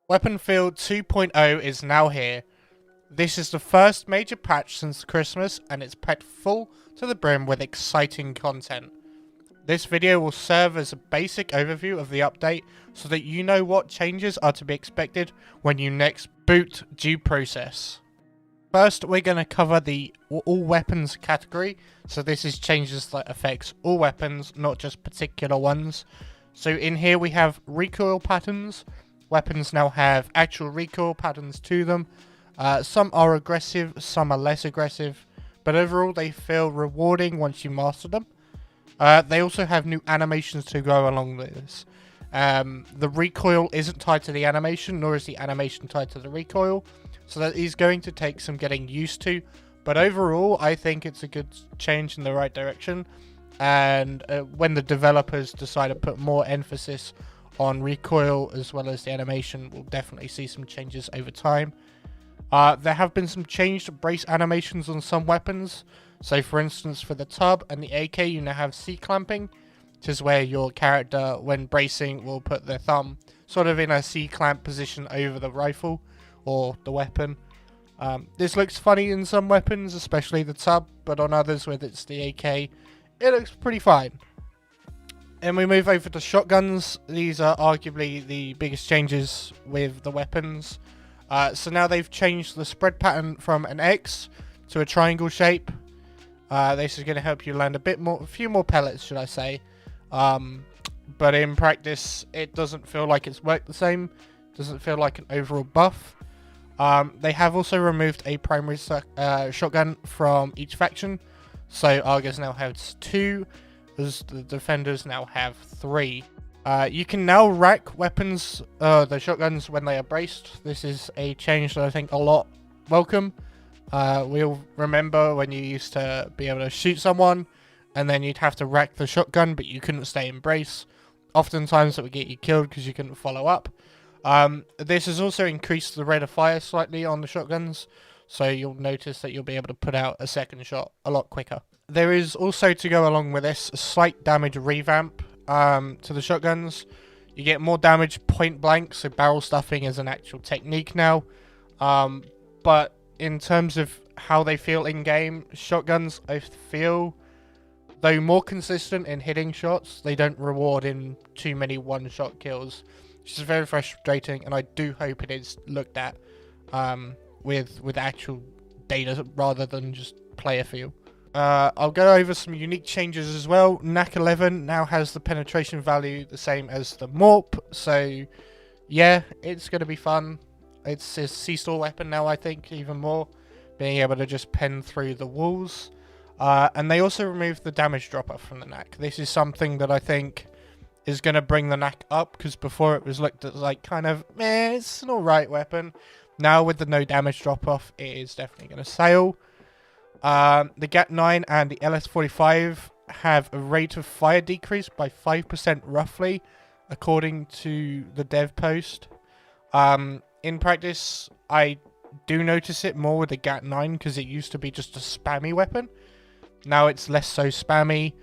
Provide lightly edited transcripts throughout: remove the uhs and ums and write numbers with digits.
Weapon Field 2.0 is now here. This is the first major patch since Christmas, and it's packed full to the brim with exciting content. This video will serve as a basic overview of the update so that you know what changes are to be expected when you next boot due process. First, we're going to cover the all weapons category. So this is changes that affects all weapons, not just particular ones. So in here we have recoil patterns. Weapons now have actual recoil patterns to them. Some are aggressive, some are less aggressive, but overall they feel rewarding once you master them. They also have new animations to go along with this. The recoil isn't tied to the animation, nor is the animation tied to the recoil, so that is going to take some getting used to, but overall I think it's a good change in the right direction. And when the developers decide to put more emphasis on recoil as well as the animation, we'll definitely see some changes over time. There have been some changed brace animations on some weapons. So for instance, for the tub and the AK, you now have C-clamping, which is where your character, when bracing, will put their thumb sort of in a C-clamp position over the rifle or the weapon. This looks funny in some weapons, especially the tub, but on others, whether it's the AK, it looks pretty fine. And we move over to shotguns. These are arguably the biggest changes with the weapons. So now they've changed the spread pattern from an X to a triangle shape. This is going to help you land a few more pellets, should I say. But in practice, it doesn't feel like it's worked the same. Doesn't feel like an overall buff. They have also removed a primary shotgun from each faction. So Argus now has 2, as the defenders now have 3. You can now rack weapons, the shotguns, when they are braced. This is a change that I think a lot welcome. We'll remember when you used to be able to shoot someone and then you'd have to rack the shotgun, but you couldn't stay in brace. Oftentimes it would get you killed because you couldn't follow up. This has also increased the rate of fire slightly on the shotguns, so you'll notice that you'll be able to put out a second shot a lot quicker. There is also, to go along with this, a slight damage revamp to the shotguns. You get more damage point blank, so barrel stuffing is an actual technique now. But in terms of how they feel in game, shotguns, I feel, though more consistent in hitting shots, they don't reward in too many one-shot kills, which is very frustrating, and I do hope it is looked at with actual data rather than just player feel. I'll go over some unique changes as well. NAC 11 now has the penetration value the same as the Morp, so yeah, it's going to be fun. It's a C-store weapon now, I think, even more, being able to just pen through the walls. And they also removed the damage dropper from the NAC. This is something that I think is going to bring the NAC up, because before it was looked at like kind of, it's an alright weapon. Now with the no damage drop off, it is definitely going to sail. The GAT-9 and the LS-45 have a rate of fire decrease by 5% roughly, according to the dev post. In practice, I do notice it more with the GAT-9 because it used to be just a spammy weapon. Now it's less so spammy.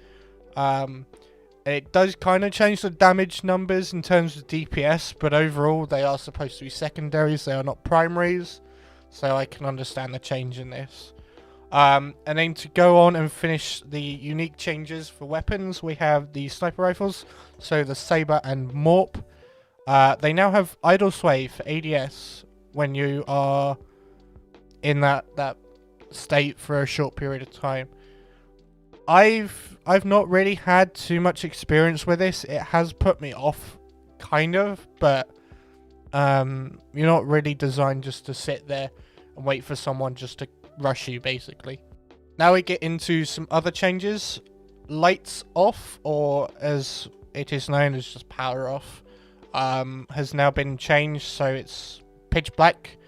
It does kind of change the damage numbers in terms of DPS, but overall they are supposed to be secondaries, they are not primaries, so I can understand the change in this. And then to go on and finish the unique changes for weapons, we have the sniper rifles, so the Saber and Morp. They now have idle sway for ADS when you are in that state for a short period of time. I've not really had too much experience with this. It has put me off, kind of, but you're not really designed just to sit there and wait for someone just to rush you, basically. Now we get into some other changes. Lights off, or as it is known as just power off, has now been changed, so it's pitch black,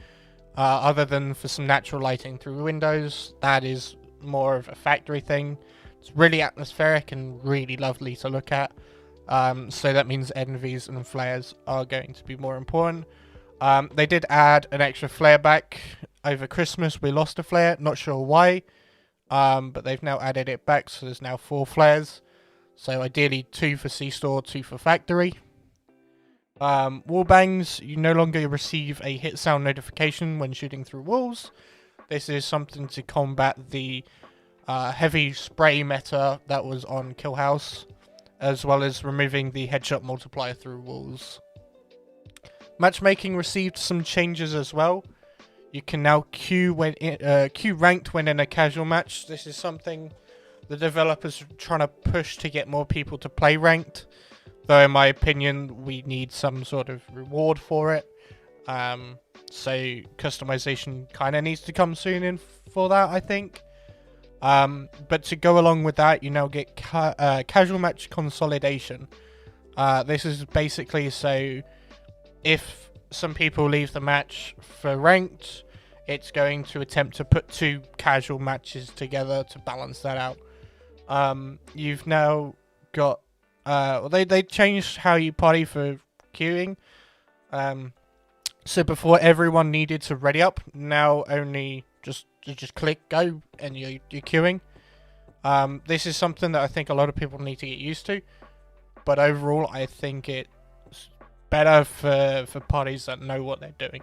other than for some natural lighting through windows. That is more of a factory thing. It's really atmospheric and really lovely to look at, so that means envies and flares are going to be more important. They did add an extra flare back over Christmas. We lost a flare, not sure why, but they've now added it back, so there's now 4 flares. So ideally 2 for C-store, 2 for factory. Wall bangs, you no longer receive a hit sound notification when shooting through walls. This is something to combat the heavy spray meta that was on Kill House, as well as removing the headshot multiplier through walls. Matchmaking received some changes as well. You can now queue ranked when in a casual match. This is something the developers are trying to push to get more people to play ranked. Though in my opinion, we need some sort of reward for it. So customization kind of needs to come soon in for that, I think. But to go along with that, you now get casual match consolidation. This is basically so if some people leave the match for ranked, it's going to attempt to put 2 casual matches together to balance that out. You've now got they changed how you party for queuing. So before everyone needed to ready up, now only just click go and you're queuing. This is something that I think a lot of people need to get used to, but overall I think it's better for parties that know what they're doing.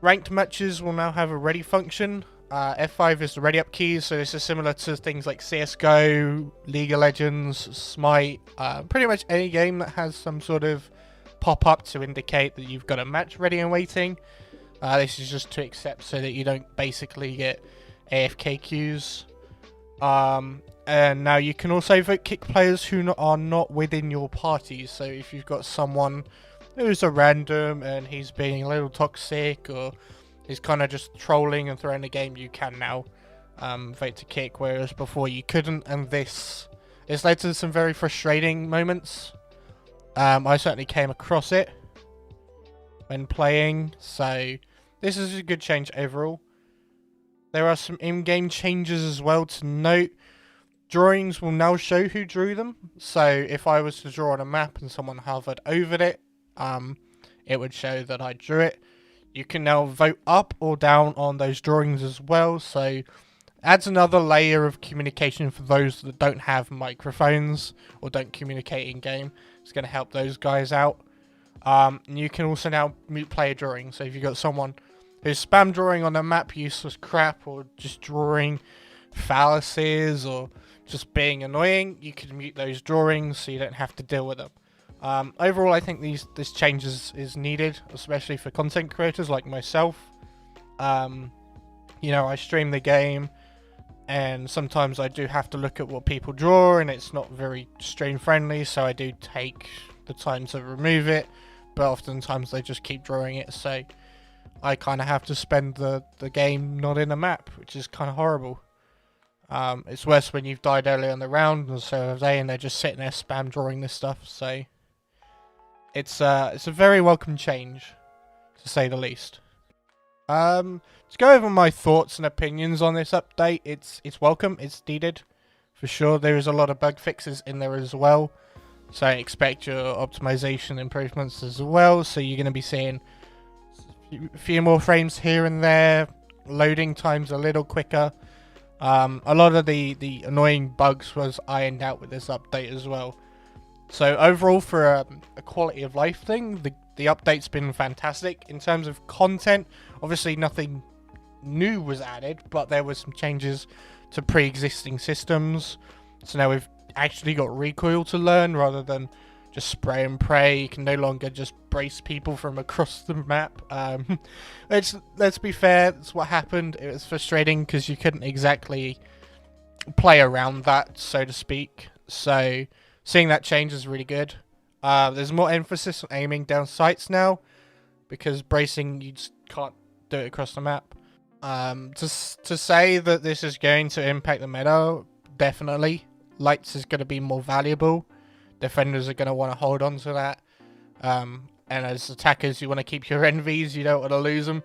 Ranked matches will now have a ready function. F5 is the ready up key, so this is similar to things like CSGO, League of Legends, Smite, pretty much any game that has some sort of pop-up to indicate that you've got a match ready and waiting. This is just to accept so that you don't basically get AFK queues. And now you can also vote kick players who are not within your party. So if you've got someone who's a random and he's being a little toxic or he's kind of just trolling and throwing the game, you can now vote to kick, whereas before you couldn't. And this led to some very frustrating moments. I certainly came across it when playing, so this is a good change overall. There are some in-game changes as well to note. Drawings will now show who drew them, so if I was to draw on a map and someone hovered over it, it would show that I drew it. You can now vote up or down on those drawings as well, so adds another layer of communication for those that don't have microphones or don't communicate in-game. It's going to help those guys out. And you can also now mute player drawing, so if you've got someone who's spam drawing on a map useless crap or just drawing fallacies or just being annoying, you can mute those drawings so you don't have to deal with them. Overall, I think this change is needed, especially for content creators like myself. You know, I stream the game, and sometimes I do have to look at what people draw, and it's not very stream friendly, so I do take the time to remove it, but oftentimes they just keep drawing it, so I kind of have to spend the game not in a map, which is kind of horrible. It's worse when you've died early on the round, and so have they, and they're just sitting there spam drawing this stuff, so it's a very welcome change, to say the least. To go over my thoughts and opinions on this update, it's welcome, it's needed, for sure. There is a lot of bug fixes in there as well, so expect your optimization improvements as well, so you're going to be seeing a few more frames here and there, loading times a little quicker. A lot of the annoying bugs was ironed out with this update as well. So overall, for a quality of life thing, the update's been fantastic. In terms of content, obviously nothing new was added, but there were some changes to pre-existing systems. So now we've actually got recoil to learn rather than just spray and pray. You can no longer just brace people from across the map. Let's be fair, that's what happened. It was frustrating because you couldn't exactly play around that, so to speak. So seeing that change is really good. There's more emphasis on aiming down sights now, because bracing, you just can't do it across the map. To say that this is going to impact the meta, definitely. Lights is going to be more valuable. Defenders are going to want to hold on to that. And as attackers, you want to keep your NVs. You don't want to lose them,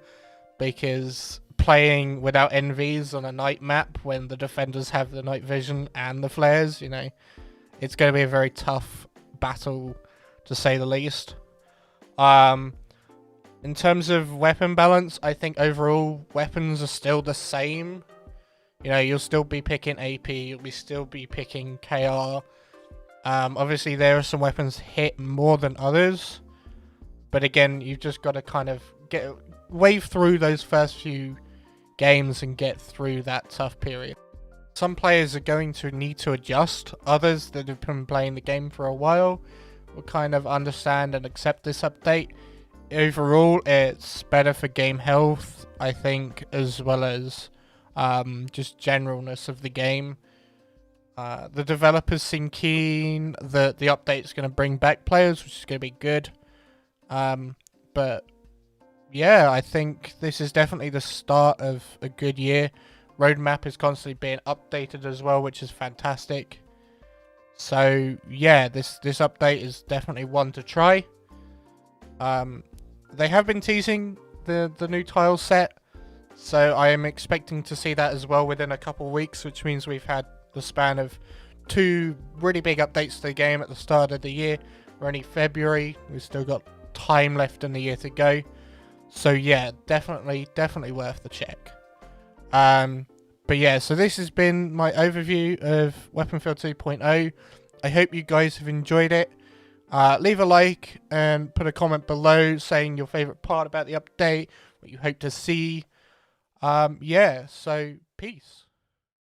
because playing without NVs on a night map when the defenders have the night vision and the flares, you know, it's going to be a very tough battle, to say the least. In terms of weapon balance, I think overall weapons are still the same. You know, you'll still be picking AP, you'll still be picking KR. Obviously there are some weapons hit more than others, But again, you've just got to kind of wave through those first few games and get through that tough period. Some players are going to need to adjust. Others that have been playing the game for a while will kind of understand and accept this update. Overall, it's better for game health, I think, as well as just generalness of the game. The developers seem keen that the update's going to bring back players, which is going to be good. But yeah, I think this is definitely the start of a good year. Roadmap is constantly being updated as well, which is fantastic. So yeah, this update is definitely one to try. They have been teasing the new tile set, so I am expecting to see that as well within a couple weeks, which means we've had the span of 2 really big updates to the game at the start of the year. We're only February, we've still got time left in the year to go. So yeah, definitely worth the check. But yeah, so this has been my overview of Weaponfield 2.0. I hope you guys have enjoyed it. Leave a like and put a comment below saying your favourite part about the update, what you hope to see. Yeah, so peace.